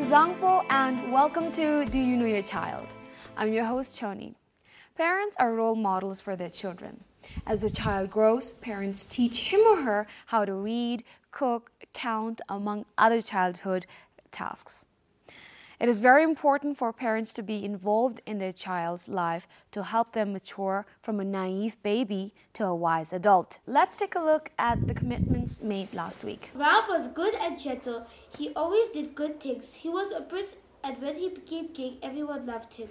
DZONGKHA and welcome to Do You Know Your Child? I'm your host Chhoden. Parents are role models for their children. As the child grows, parents teach him or her how to read, cook, count, among other childhood tasks. It is very important for parents to be involved in their child's life to help them mature from a naive baby to a wise adult. Let's take a look at the commitments made last week. Rob was good and gentle. He always did good things. He was a prince, and when he became king, everyone loved him.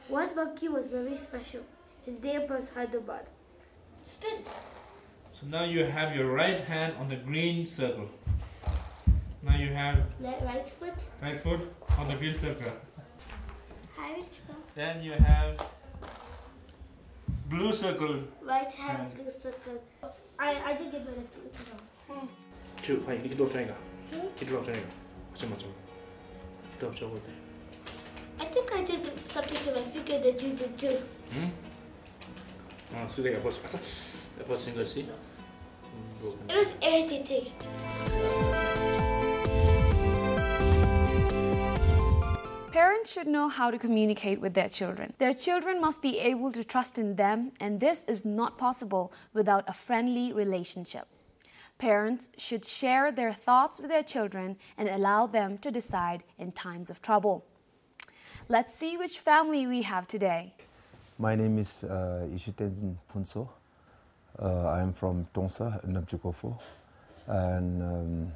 One monkey was very special. His name was Chhoden. Spin. So now you have your right hand on the green circle. Now you have Right foot on the green circle. Right. Then you have blue circle. Right hand, blue circle. I did get my left foot. Two. Hey, you can drop Tshering. You drop Tshering. Drop Choden. I think I did something to my finger that you did too. So they got single C. It was irritating. Parents should know how to communicate with their children. Their children must be able to trust in them, and this is not possible without a friendly relationship. Parents should share their thoughts with their children and allow them to decide in times of trouble. Let's see which family we have today. My name is Tenzin Phuntsho. I am from Tongsa, Namjukofo, and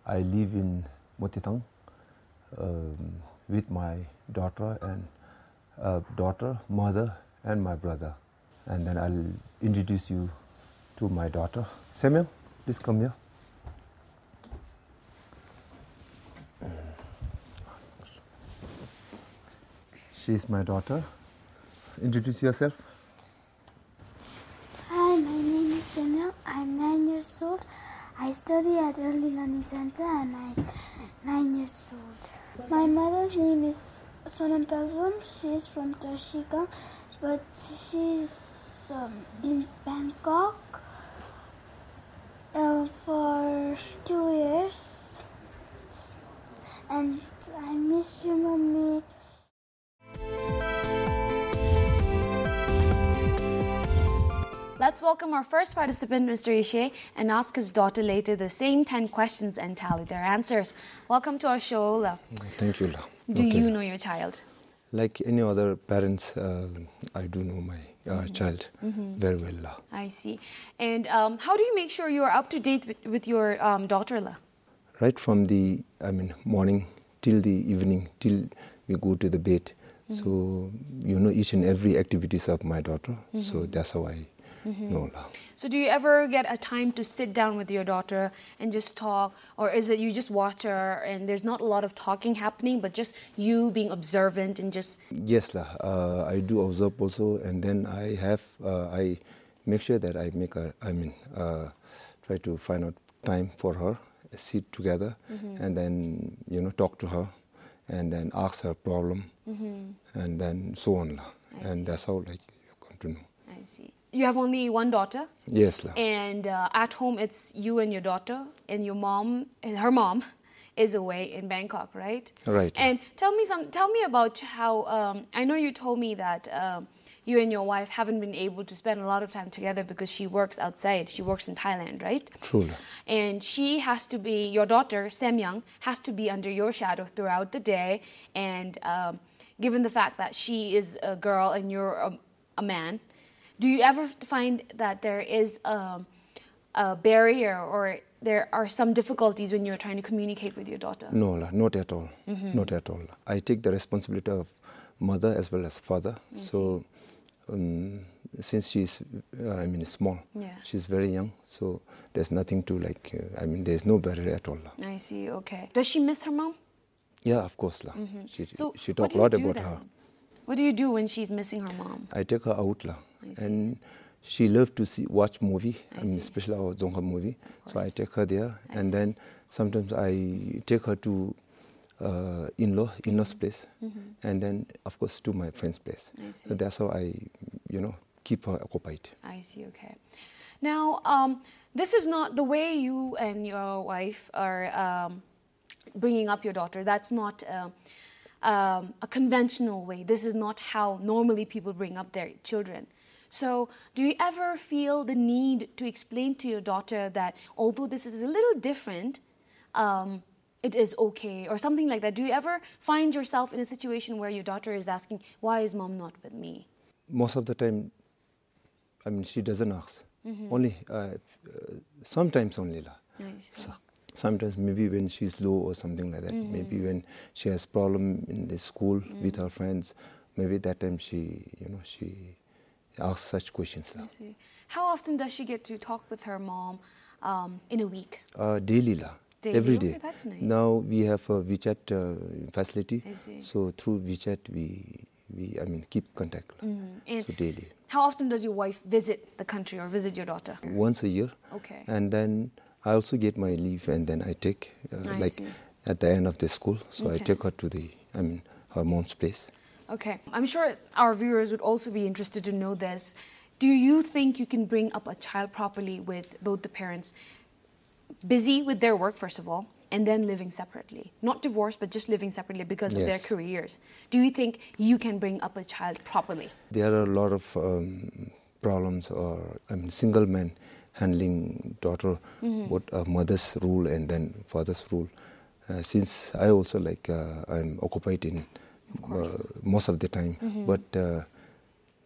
I live in Motitang with my daughter, mother, and my brother. And then I'll introduce you to my daughter. Samuel, please come here. She's my daughter. Introduce yourself. Hi, my name is Samuel. I'm 9 years old. I study at Early Learning Center and I'm 9 years old. My mother's name is Sonam Pelsom. She's from Dorji, but she's in Bangkok for 2 years. And I miss you, Mommy. Let's welcome our first participant, Mr. Ishe, and ask his daughter later the same 10 questions and tally their answers. Welcome to our show, La. Thank you, La. Do you know your child? Like any other parents, I do know my child very well, La. I see. And how do you make sure you're up to date with your daughter, La? Right from the morning till the evening, till we go to the bed. So you know each and every activities of my daughter. So that's how I know, La. So do you ever get a time to sit down with your daughter and just talk, or is it you just watch her and there's not a lot of talking happening, but just you being observant and just... Yes, La. I do observe also, and then I make sure that I make try to find out time for her, sit together, and then talk to her, and then ask her problem, and then so on, La. And that's how you come to know. I see. You have only one daughter? Yes, La. And at home it's you and your daughter, and your mom, her mom, is away in Bangkok, right? Right. And tell me about how, I know you told me that you and your wife haven't been able to spend a lot of time together because she works outside. She works in Thailand, right? True. And she has to be, your daughter, Samyang, has to be under your shadow throughout the day. And given the fact that she is a girl and you're a man, do you ever find that there is a barrier or there are some difficulties when you're trying to communicate with your daughter? No, La, not at all. Not at all. I take the responsibility of mother as well as father. So since she's small, yes. She's very young, so there's nothing to there's no barrier at all. La. I see, okay. Does she miss her mom? Yeah, of course, La. So she talks a lot about then? her. What do you do when she's missing her mom? I take her out, La. And she loves to watch movie, especially our DZONGKHA movie. So I take her there, and then sometimes I take her to in-law's place, and then of course to my friend's place. So that's how I, keep her occupied. I see. Okay. Now, this is not the way you and your wife are bringing up your daughter. That's not a conventional way. This is not how normally people bring up their children. So do you ever feel the need to explain to your daughter that although this is a little different, it is okay, or something like that? Do you ever find yourself in a situation where your daughter is asking, why is mom not with me? Most of the time, I mean, she doesn't ask. Only sometimes only lah. Sometimes maybe when she's low or something like that. Maybe when she has problem in the school with her friends. Maybe that time she asks such questions lah. I see. How often does she get to talk with her mom in a week? Daily lah. Daily? Every day. Okay, that's nice. Now we have a WeChat facility. I see. So through WeChat we keep contact. So daily. How often does your wife visit the country or visit your daughter? Once a year. Okay. And then I also get my leave, and then I take see. at the end of the school. So I take her to her mom's place. Okay. I'm sure our viewers would also be interested to know this. Do you think you can bring up a child properly with both the parents busy with their work, first of all, and then living separately? Not divorced, but just living separately because of their careers. Do you think you can bring up a child properly? There are a lot of problems, or single man handling daughter, what a mother's rule and then father's rule. Since I also I'm occupied in most of the time, but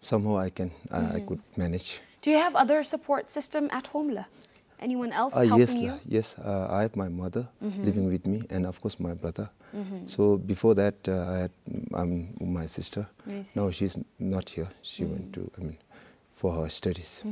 somehow I could manage. Do you have other support system at home la? Anyone else helping you? Yes, I have my mother living with me, and of course my brother. So before that, I had my sister. Now she's not here. She went to for her studies.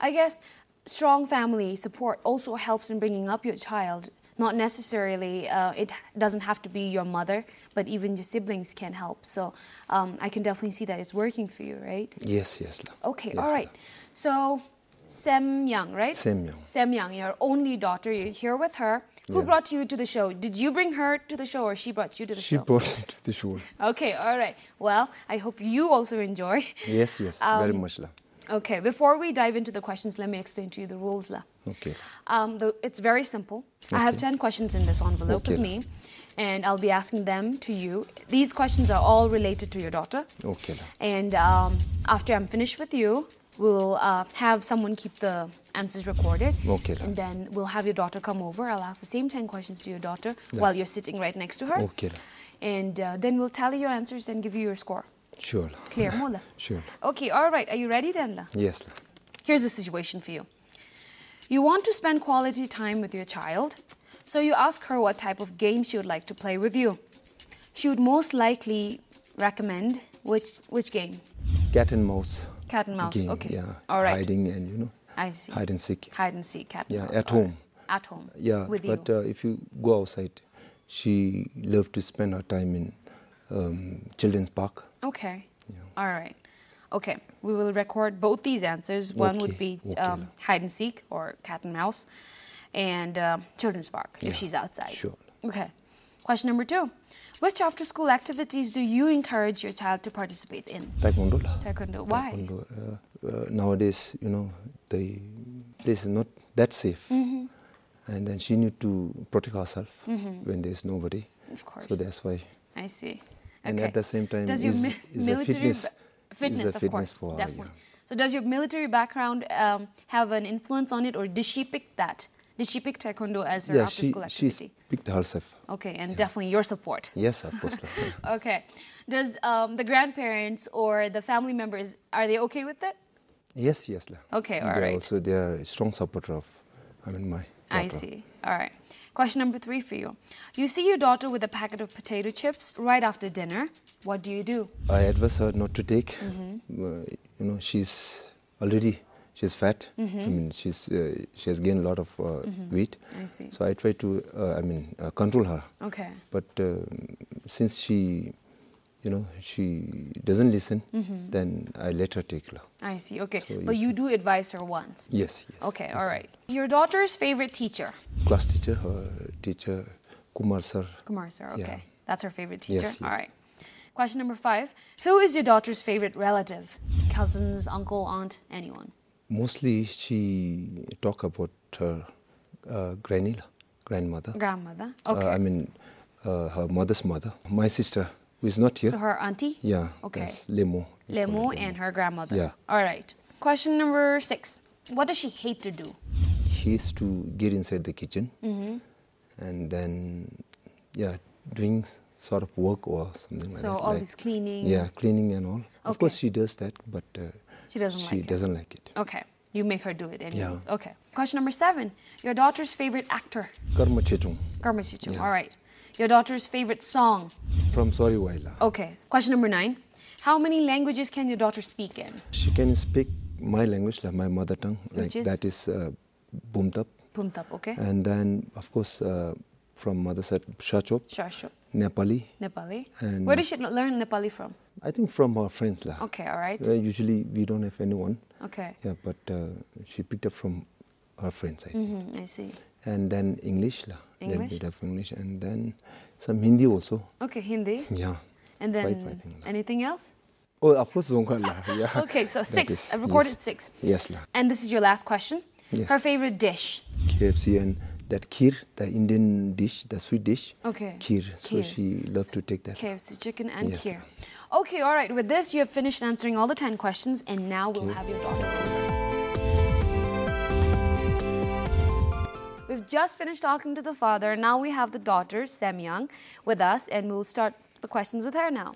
I guess strong family support also helps in bringing up your child. Not necessarily, it doesn't have to be your mother, but even your siblings can help. So I can definitely see that it's working for you, right? Yes. Okay, yes, all right. So Sem Young, right? Sem Young, your only daughter, you're here with her. Who brought you to the show? Did you bring her to the show, or she brought you to the show? She brought me to the show. Okay, all right. Well, I hope you also enjoy. Yes, very much. Okay, before we dive into the questions, let me explain to you the rules. Okay. It's very simple. I have 10 questions in this envelope with me, and I'll be asking them to you. These questions are all related to your daughter. Okay. And after I'm finished with you, we'll have someone keep the answers recorded. Okay. And then we'll have your daughter come over. I'll ask the same 10 questions to your daughter while you're sitting right next to her. Okay. And then we'll tally your answers and give you your score. Sure. Clear, Mola? Sure. Okay, all right. Are you ready then, La? Yes. Here's the situation for you. You want to spend quality time with your child, so you ask her what type of game she would like to play with you. She would most likely recommend which game? Cat and mouse. Cat and mouse, game, okay. Yeah. All right. Hiding and, I see. hide and seek. Hide and seek, cat and mouse. Yeah, at home. Right. At home. Yeah, with but you. If you go outside, she loves to spend her time in children's park. Okay. Yeah. All right. Okay, we will record both these answers. One would be hide and seek or cat and mouse, and children's park if she's outside. Sure. Okay. Question number 2. Which after-school activities do you encourage your child to participate in? Taekwondo. Taekwondo. Why? Taekwondo. Nowadays, the place is not that safe, and then she need to protect herself when there's nobody. Of course. So that's why. I see. And okay. at the same time, does your military fitness, of course, for her, definitely. So does your military background have an influence on it, or did she pick that? Did she pick Taekwondo as her after-school activity? She picked herself. Okay, and definitely your support. Yes, of course. Okay. Does the grandparents or the family members, are they okay with it? Yes. Okay, all right. Also, they are a strong supporter of, my daughter. I see. All right. Question number 3 for you. You see your daughter with a packet of potato chips right after dinner. What do you do? I advise her not to take. She's fat. She has gained a lot of weight. I see. So I try to, control her. Okay. But since she doesn't listen, then I let her take her. I see. Okay. So but you do advise her once? Yes. Okay, all right. Your daughter's favorite teacher? Class teacher, her teacher, Kumar sir. Kumar sir, okay. Yeah. That's her favorite teacher? Yes. All right. Question number 5. Who is your daughter's favorite relative? Cousins, uncle, aunt, anyone? Mostly she talk about her granny. grandmother. Grandmother. Okay. I mean, her mother's mother. My sister, who is not here. So her auntie? Yeah. Okay. That's Lemo. Lemo and her grandmother. Yeah. All right. Question number 6. What does she hate to do? She used to get inside the kitchen and then, doing sort of work or something like that. So all this cleaning? Yeah, cleaning and all. Okay. Of course, she does that, but she doesn't like it. Okay. You make her do it anyways. Yeah. Okay. Question number 7. Your daughter's favorite actor? Karma Chechung Karma Chhoden. Yeah. All right. Your daughter's favorite song? from Sorry Waila. Okay. Question number 9. How many languages can your daughter speak in? She can speak my language, like my mother tongue, Which is? that is Bumtap. Puntap, okay. And then, of course, from mother side, Shachop, Shasho. Nepali. Nepali. And Where did she learn Nepali from? I think from her friends. Lah. Okay, all right. Usually we don't have anyone. Okay. Yeah, but she picked up from her friends, I think. I see. And then English. Lah. English? Little bit of English. And then some Hindi also. Okay, Hindi. Yeah. And then 5, I think. anything else? Oh, of course, Dzongkha. Lah. Yeah. Okay, so That 6. is- I've recorded yes. 6. Yes. Lah. And this is your last question. Yes. Her favorite dish? KFC and that kheer, the Indian dish, the sweet dish. Okay. Kheer. So Kheer. she loved to take that. KFC chicken and Yes, kheer. Okay, all right. With this, you have finished answering all the 10 questions, and now we'll Okay. have your daughter over. We've just finished talking to the father. Now we have the daughter, Samyang, with us, and we'll start the questions with her now.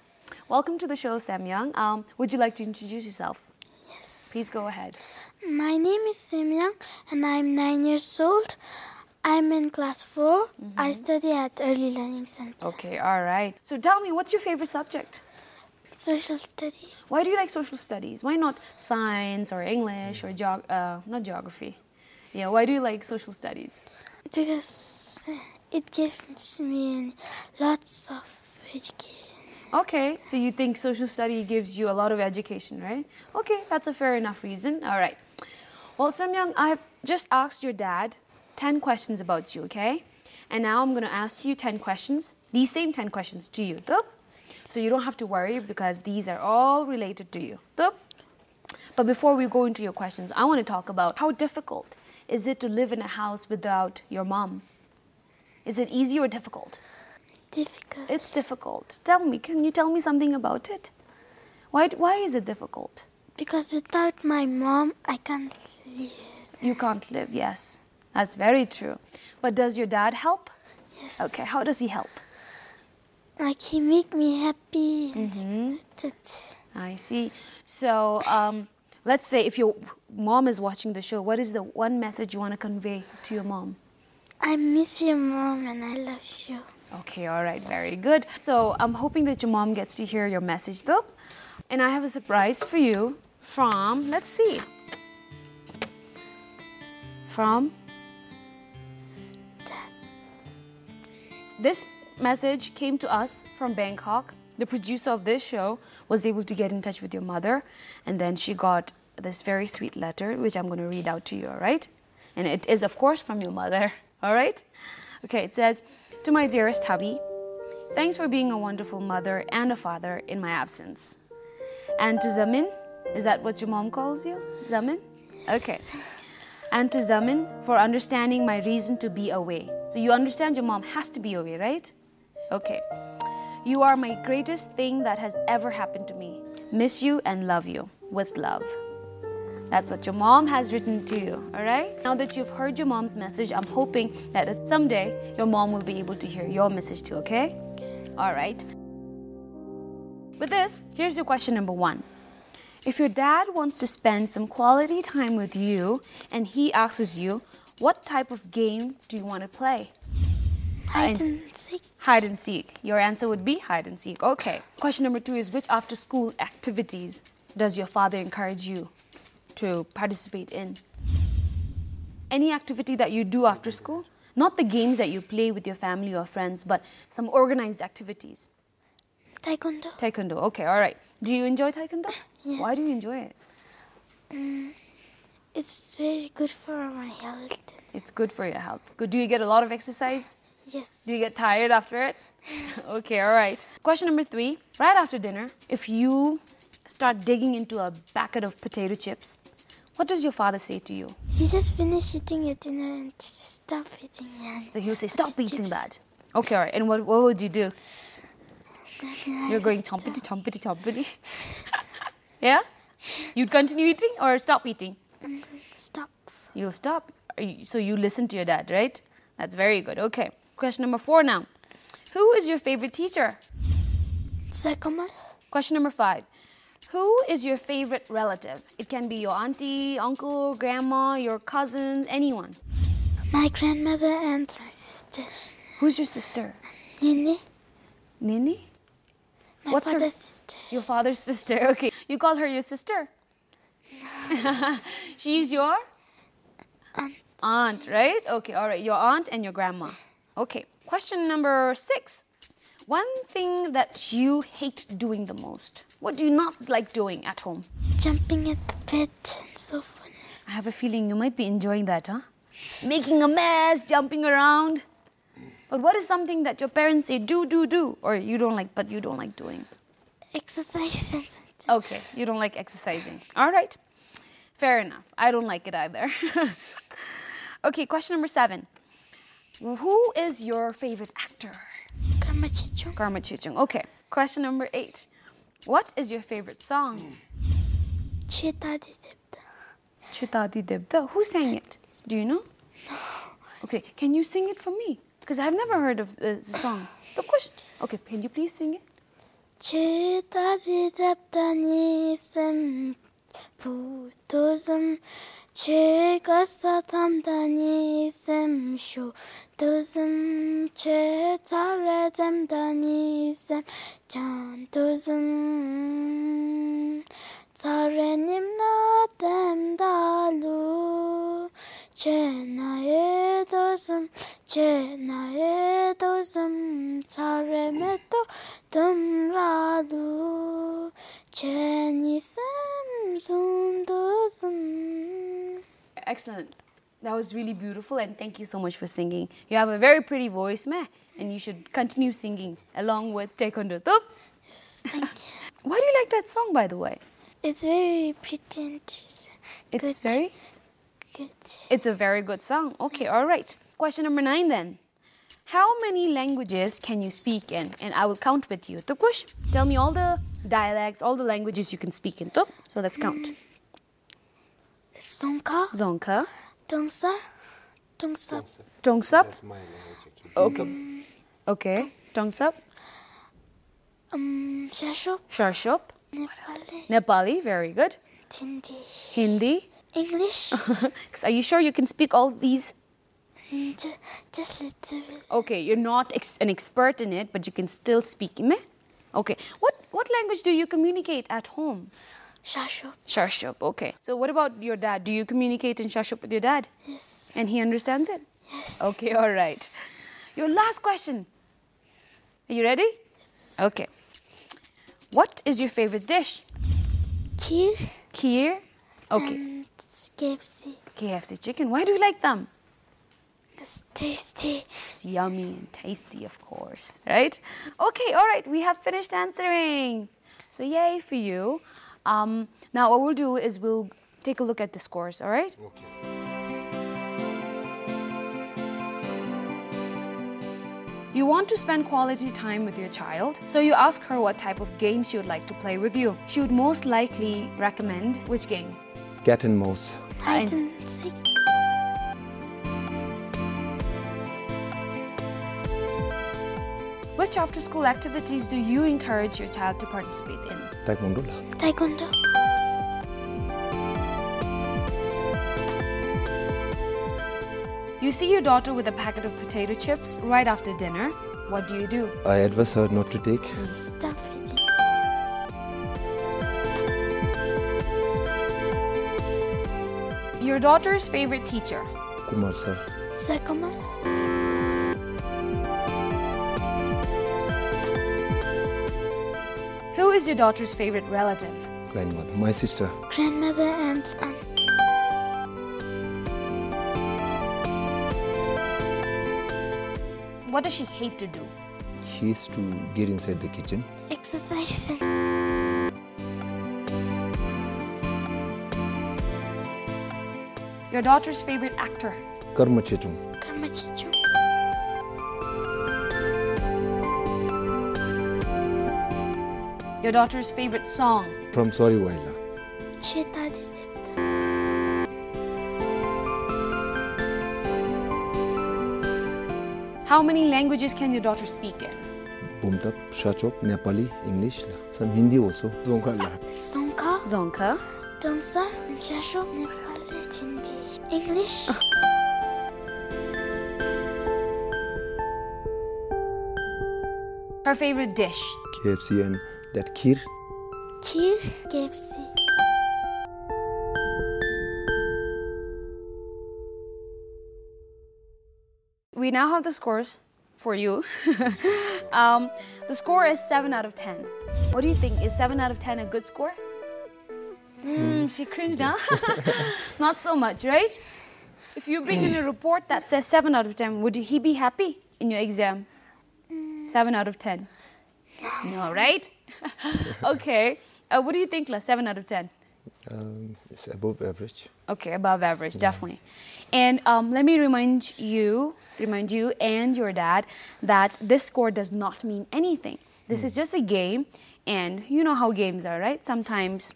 Welcome to the show, Samyang. Would you like to introduce yourself? Yes. Please go ahead. My name is Simyang and I'm 9 years old. I'm in class 4. I study at Early Learning Center. Okay, all right. So tell me, what's your favorite subject? Social studies. Why do you like social studies? Why not science or English or not geography? Yeah, why do you like social studies? Because it gives me lots of education. Okay, so you think social study gives you a lot of education, right? Okay, that's a fair enough reason. All right. Well, Samyang, I have just asked your dad 10 questions about you, okay? And now I'm going to ask you 10 questions, these same 10 questions to you. Tuh? So you don't have to worry because these are all related to you. Tuh? But before we go into your questions, I want to talk about how difficult is it to live in a house without your mom? Is it easy or difficult? Difficult. It's difficult. Tell me, can you tell me something about it? Why is it difficult? Because without my mom, I can't live. You can't live, yes. That's very true. But does your dad help? Yes. Okay, how does he help? Like he make me happy. And that's I see. So, let's say if your mom is watching the show, what is the one message you want to convey to your mom? I miss your mom and I love you. Okay, all right, very good. So I'm hoping that your mom gets to hear your message though. And I have a surprise for you from, let's see, from this message came to us from Bangkok. The producer of this show was able to get in touch with your mother, and then she got this very sweet letter, which I'm going to read out to you, all right? And it is, of course, from your mother, all right? Okay, it says, "To my dearest hubby, thanks for being a wonderful mother and a father in my absence. And to Zamin, is that what your mom calls you? Zamin? Okay. And to Zamin for understanding my reason to be away." So you understand your mom has to be away, right? Okay. "You are my greatest thing that has ever happened to me. Miss you and love you. With love." That's what your mom has written to you, all right? Now that you've heard your mom's message, I'm hoping that someday your mom will be able to hear your message too, okay? All right. With this, here's your question number 1. If your dad wants to spend some quality time with you and he asks you, what type of game do you want to play? Hide and seek. Hide and seek. Your answer would be hide and seek. Okay. Question number 2 is, which after-school activities does your father encourage you to participate in? Any activity that you do after school? Not the games that you play with your family or friends, but some organized activities. Taekwondo. Taekwondo. Okay, all right. Do you enjoy Taekwondo? Yes. Why do you enjoy it? It's very good for my health. It's good for your health. Good. Do you get a lot of exercise? Yes. Do you get tired after it? Okay, all right. Question number 3. Right after dinner, if you start digging into a packet of potato chips, What does your father say to you? He just finished eating your dinner and just stop eating it. So he'll say, stop the eating chips. that. Okay, all right. And what would you do? I You're going just chompity, chompity, chompity. Yeah? You'd continue eating or stop eating? stop. You'll stop. So you listen to your dad, right? That's very good. Okay. Question number 4 now. Who is your favorite teacher? Second one. Question number 5. Who is your favorite relative? It can be your auntie, uncle, grandma, your cousins, anyone. My grandmother and my sister. Who's your sister? Nini. Nini? My What's her- father's sister. Your father's sister. Okay. You call her your sister? She's your? Aunt, right? Okay, all right. Your aunt and your grandma. Okay. Question number 6. One thing that you hate doing the most. What do you not like doing at home? Jumping at the bed and so forth. I have a feeling you might be enjoying that, huh? Making a mess, jumping around. But what is something that your parents say, do, or you don't like, but you don't like doing? Exercise. Okay, you don't like exercising. All right. Fair enough. I don't like it either. Okay, question number 7. Who is your favorite actor? Karma Chichung. Karma Chichung. Okay. Question number 8. What is your favorite song? Chitadi Debda. Chitadi Debda. Who sang it? Do you know? No. Okay, can you sing it for me? Because I've never heard of the song. The question. Okay, can you please sing it? Chitadi Debda ni sem putuzum. Chegasa tamdani sem sho dozum che tare demdani sem jan dozum tare nimna demdalu che nae dozum tare meto dumralu che ni sem zun dozum. Excellent. That was really beautiful and thank you so much for singing. You have a very pretty voice, meh? And you should continue singing along with Taekwondo. Yes, thank you. Why do you like that song, by the way? It's very pretty and It's good. very... Good. It's a very good song. Okay, all right. Question number 9 then. How many languages can you speak in? And I will count with you. Tukush, tell me all the dialects, all the languages you can speak in. So let's count. DZONGKHA, DZONGKHA, DZONGKHA, DZONGKHA, DZONGKHA. That's my language actually. Okay. Okay. DZONGKHA, Shashop, Sharshop, Nepali, Nepali. Very good. Hindi, Hindi. English, Are you sure you can speak all these? just little bit. Okay, you're not an expert in it, but you can still speak. Meh? Okay. What language do you communicate at home? Shashop, Sharshop. Okay. So what about your dad? Do you communicate in Sharshop with your dad? yes, And he understands it? yes. Okay, all right. Your last question. Are you ready? Yes. Okay. What is your favorite dish? Kheer Kheer? Okay. and KFC. KFC chicken. Why do you like them? It's tasty. It's yummy and tasty, of course, right? Okay, all right. We have finished answering. So yay for you. Now what we'll do is we'll take a look at the scores, all right? Okay. You want to spend quality time with your child, so you ask her what type of game she would like to play with you. She would most likely recommend which game? Cat and mouse. Hide and seek. Which after-school activities do you encourage your child to participate in? Taekwondo. Taekwondo. You see your daughter with a packet of potato chips right after dinner. What do? I advise her not to take. Stop eating. Your daughter's favorite teacher? Kumar sir. Sakama. Who is your daughter's favorite relative? Grandmother. My sister. Grandmother and aunt. What does she hate to do? She used to get inside the kitchen. Exercising. Your daughter's favorite actor? Karma Chechung. Karma Chichu. Your daughter's favorite song? From Sorry Waila. Cheta Dideta. How many languages can your daughter speak in? Bumtap, Shachok, Nepali, English, some Hindi also. DZONGKHA. DZONGKHA. DZONGKHA. Dongsa. Shasho. Nepali. Hindi. English. Her favorite dish? KFC and that kheer. Kheer. KFC. We now have the scores for you. The score is 7 out of 10. What do you think? Is 7 out of 10 a good score? She cringed, huh? Not so much, right? If you bring in a report that says 7 out of 10, would he be happy in your exam? 7 out of 10? No, right? Okay. What do you think, La? 7 out of 10? It's above average. Okay, above average, definitely. And let me remind you and your dad that this score does not mean anything. This is just a game, and you know how games are, right? Sometimes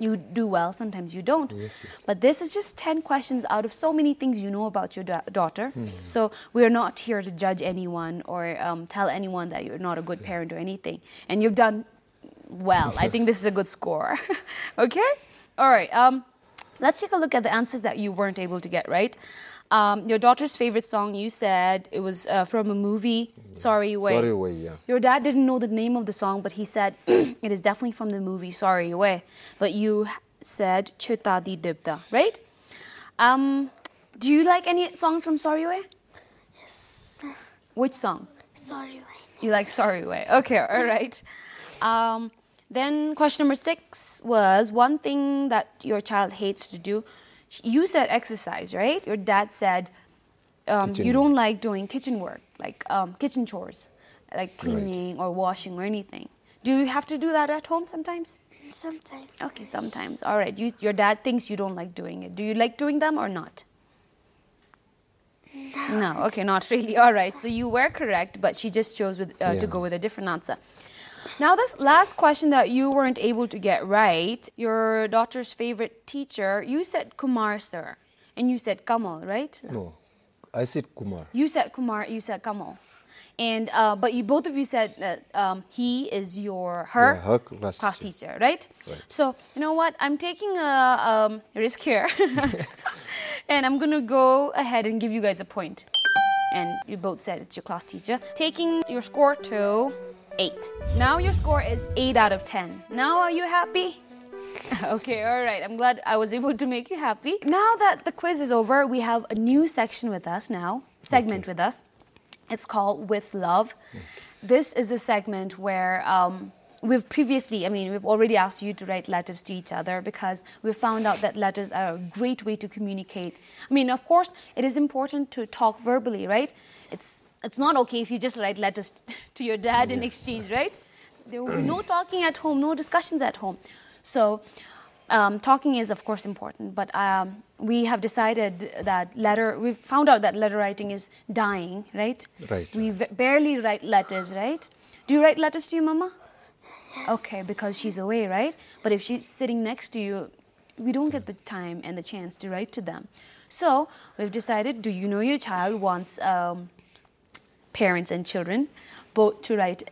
you do well, sometimes you don't. Yes, yes. But this is just 10 questions out of so many things you know about your daughter. So we're not here to judge anyone or tell anyone that you're not a good parent or anything. And you've done well. I think this is a good score. Okay? All right. Let's take a look at the answers that you weren't able to get right. Your daughter's favorite song, you said it was from a movie, Sorry Way. Sorry Way, yeah. Your dad didn't know the name of the song, but he said it is definitely from the movie Sorry Way. But you said Cheta Dideta, right? Do you like any songs from Sorry Way? Yes. Which song? Sorry. You like Sorry Way. Okay, all right. Then question number 6 was one thing that your child hates to do. You said exercise, right? Your dad said you don't like doing kitchen work, like kitchen chores, like cleaning or washing or anything. Do you have to do that at home sometimes? Sometimes. Okay, sometimes. All right. Your dad thinks you don't like doing it. Do you like doing them or not? No. Okay, not really. All right. So you were correct, but she just chose to go with a different answer. Now, this last question that you weren't able to get right, your daughter's favorite teacher, you said Kumar, sir, and you said Kamal, right? No, I said Kumar. You said Kumar, you said Kamal. And, but both of you said that he is her class teacher, right? So, you know what? I'm taking a risk here. And I'm going to go ahead and give you guys a point. And you both said it's your class teacher. Taking your score to 8. Now your score is 8 out of 10. Now are you happy? Okay, all right. I'm glad I was able to make you happy. Now that the quiz is over, we have a new section with us now, segment with us. It's called With Love. This is a segment where we've already asked you to write letters to each other because we found out that letters are a great way to communicate. I mean, of course, it is important to talk verbally, right? It's not okay if you just write letters to your dad in exchange, right? There will be no talking at home, no discussions at home. So talking is, of course, important, but we have decided that we've found out that letter writing is dying, right? Right. We barely write letters, right? Do you write letters to your mama? Yes. Okay, because she's away, right? But if she's sitting next to you, we don't get the time and the chance to write to them. So we've decided, Do You Know Your Child wants parents and children both to write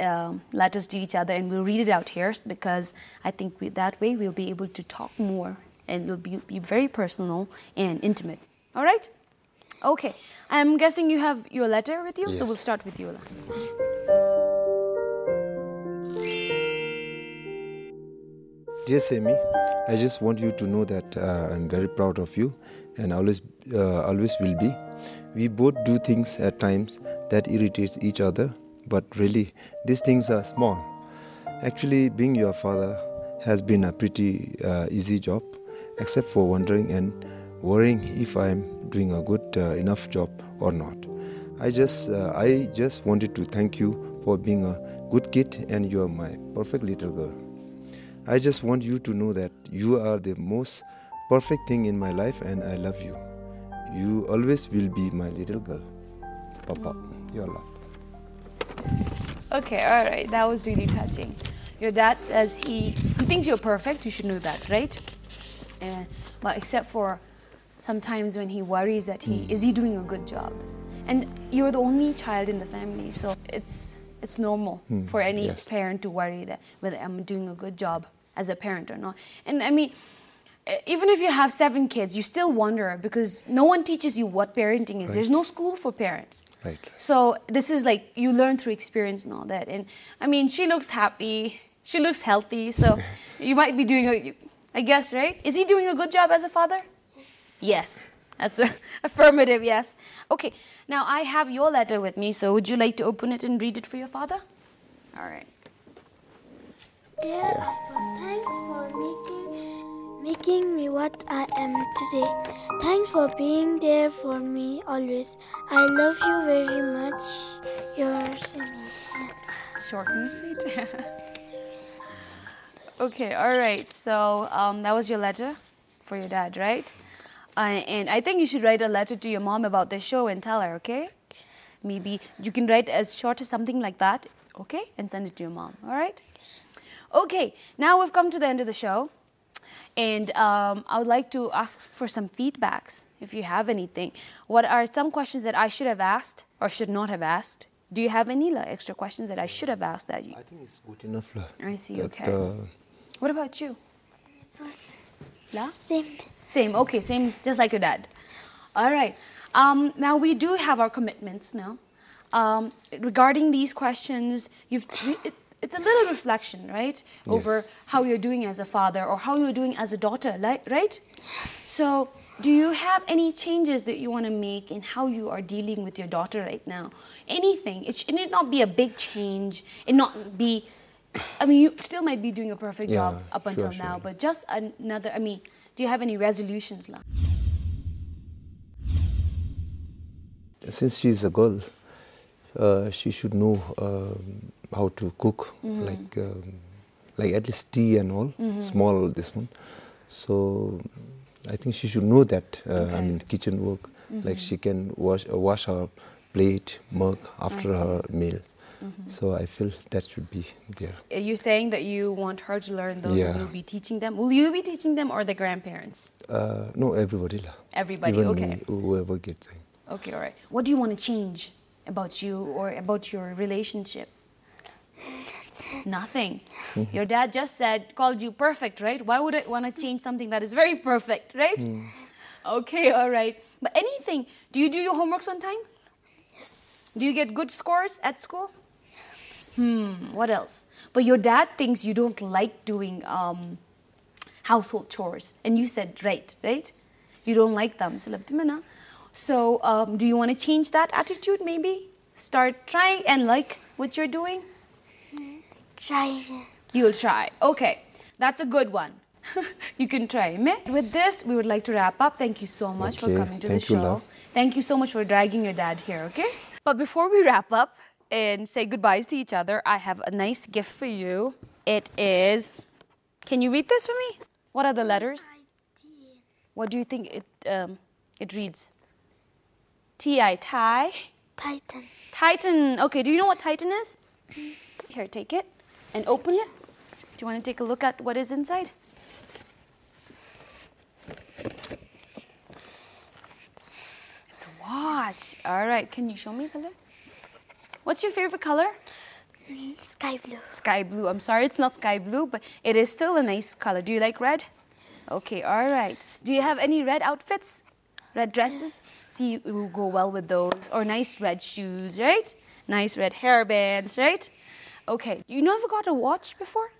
letters to each other, and we'll read it out here because I think that way we'll be able to talk more and it'll be very personal and intimate. All right? Okay. I'm guessing you have your letter with you, so we'll start with you. Dear Semi, I just want you to know that I'm very proud of you and always will be. We both do things at times that irritates each other, but really these things are small. Actually, being your father has been a pretty easy job, except for wondering and worrying if I'm doing a good enough job or not. I just wanted to thank you for being a good kid, and you are my perfect little girl. I just want you to know that you are the most perfect thing in my life, and I love you. You always will be my little girl. Papa, your love. Okay, all right. That was really touching. Your dad says he thinks you're perfect. You should know that, right? Well, except for sometimes when he worries that is he doing a good job? And you're the only child in the family, so it's normal for any parent to worry that whether I'm doing a good job as a parent or not. And I mean, even if you have 7 kids, you still wonder because no one teaches you what parenting is. Right. There's no school for parents. Right. So this is like you learn through experience and all that. And I mean, she looks happy. She looks healthy. So you might be doing I guess, right? Is he doing a good job as a father? Yes. That's an affirmative yes. Okay. Now I have your letter with me. So would you like to open it and read it for your father? All right. Dear Papa, thanks for making me what I am today. Thanks for being there for me always. I love you very much. Yours, Amy. Short and sweet. Okay, all right. So that was your letter for your dad, right? And I think you should write a letter to your mom about the show and tell her, okay? Maybe you can write as short as something like that, okay? And send it to your mom, all right? Okay, now we've come to the end of the show. And I would like to ask for some feedbacks, if you have anything. What are some questions that I should have asked or should not have asked? Do you have any extra questions that I should have asked that you... I think it's good enough. I see, okay. What about you? It's also Same. Same, okay, same, just like your dad. All right. Now we do have our commitments now. Regarding these questions, it's a little reflection, right? Over how you're doing as a father or how you're doing as a daughter, right? So do you have any changes that you want to make in how you are dealing with your daughter right now? Anything. It need not be a big change. It not be... I mean, you still might be doing a perfect job up until now, but just another... I mean, do you have any resolutions now? Since she's a girl, she should know how to cook, like at least tea and all, small this one. So I think she should know that, I mean, kitchen work, like she can wash her plate, mug after her meals. So I feel that should be there. Are you saying that you want her to learn those and you'll be teaching them? Will you be teaching them or the grandparents? No, everybody. Everybody, even okay. Me, whoever gets it. Okay, all right. What do you want to change about you or about your relationship? Nothing. Your dad just called you perfect, right? Why would I want to change something that is very perfect, right? Okay, all right. But anything, do you do your homeworks on time? Yes. Do you get good scores at school? What else? But your dad thinks you don't like doing household chores. And you said right? You don't like them. So do you want to change that attitude maybe? Start trying and like what you're doing? Try. You'll try. Okay, that's a good one. You can try. With this, we would like to wrap up. Thank you so much for coming to the show. Thank you so much for dragging your dad here, okay? But before we wrap up and say goodbyes to each other, I have a nice gift for you. It is... Can you read this for me? What are the letters? What do you think it reads? T-I, tie? Titan. Titan. Okay, do you know what Titan is? Here, take it and open it. Do you want to take a look at what is inside? It's a watch. All right, can you show me the color? What's your favorite color? Sky blue. Sky blue. I'm sorry, it's not sky blue, but it is still a nice color. Do you like red? Yes. Okay, all right. Do you have any red outfits? Red dresses? Yes. See, it will go well with those. Or nice red shoes, right? Nice red hairbands, right? Okay. You never got a watch before?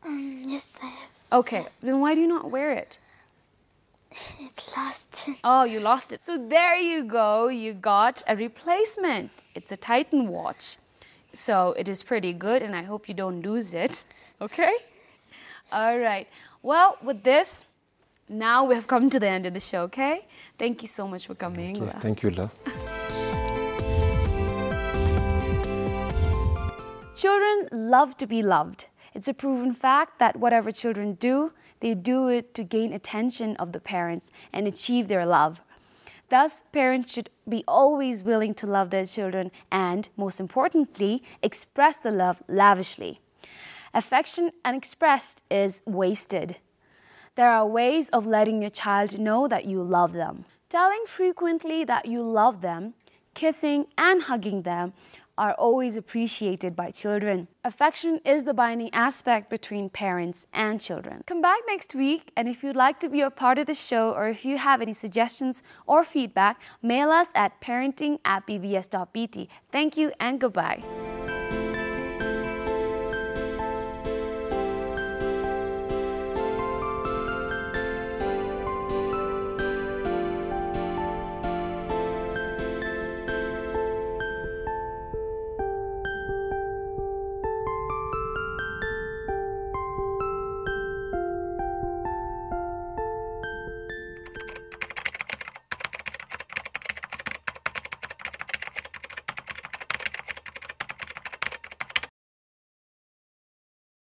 Yes, I have. Okay. Then why do you not wear it? It's lost. Oh, you lost it. So there you go. You got a replacement. It's a Titan watch. So it is pretty good, and I hope you don't lose it. Okay? All right. Well, with this, now we have come to the end of the show, okay? Thank you so much for coming. Okay. Thank you, love. Children love to be loved. It's a proven fact that whatever children do, they do it to gain attention of the parents and achieve their love. Thus, parents should be always willing to love their children and, most importantly, express the love lavishly. Affection unexpressed is wasted. There are ways of letting your child know that you love them. Telling frequently that you love them, kissing and hugging them are always appreciated by children. Affection is the binding aspect between parents and children. Come back next week, and if you'd like to be a part of the show or if you have any suggestions or feedback, mail us at parenting@bbs.bt. Thank you and goodbye.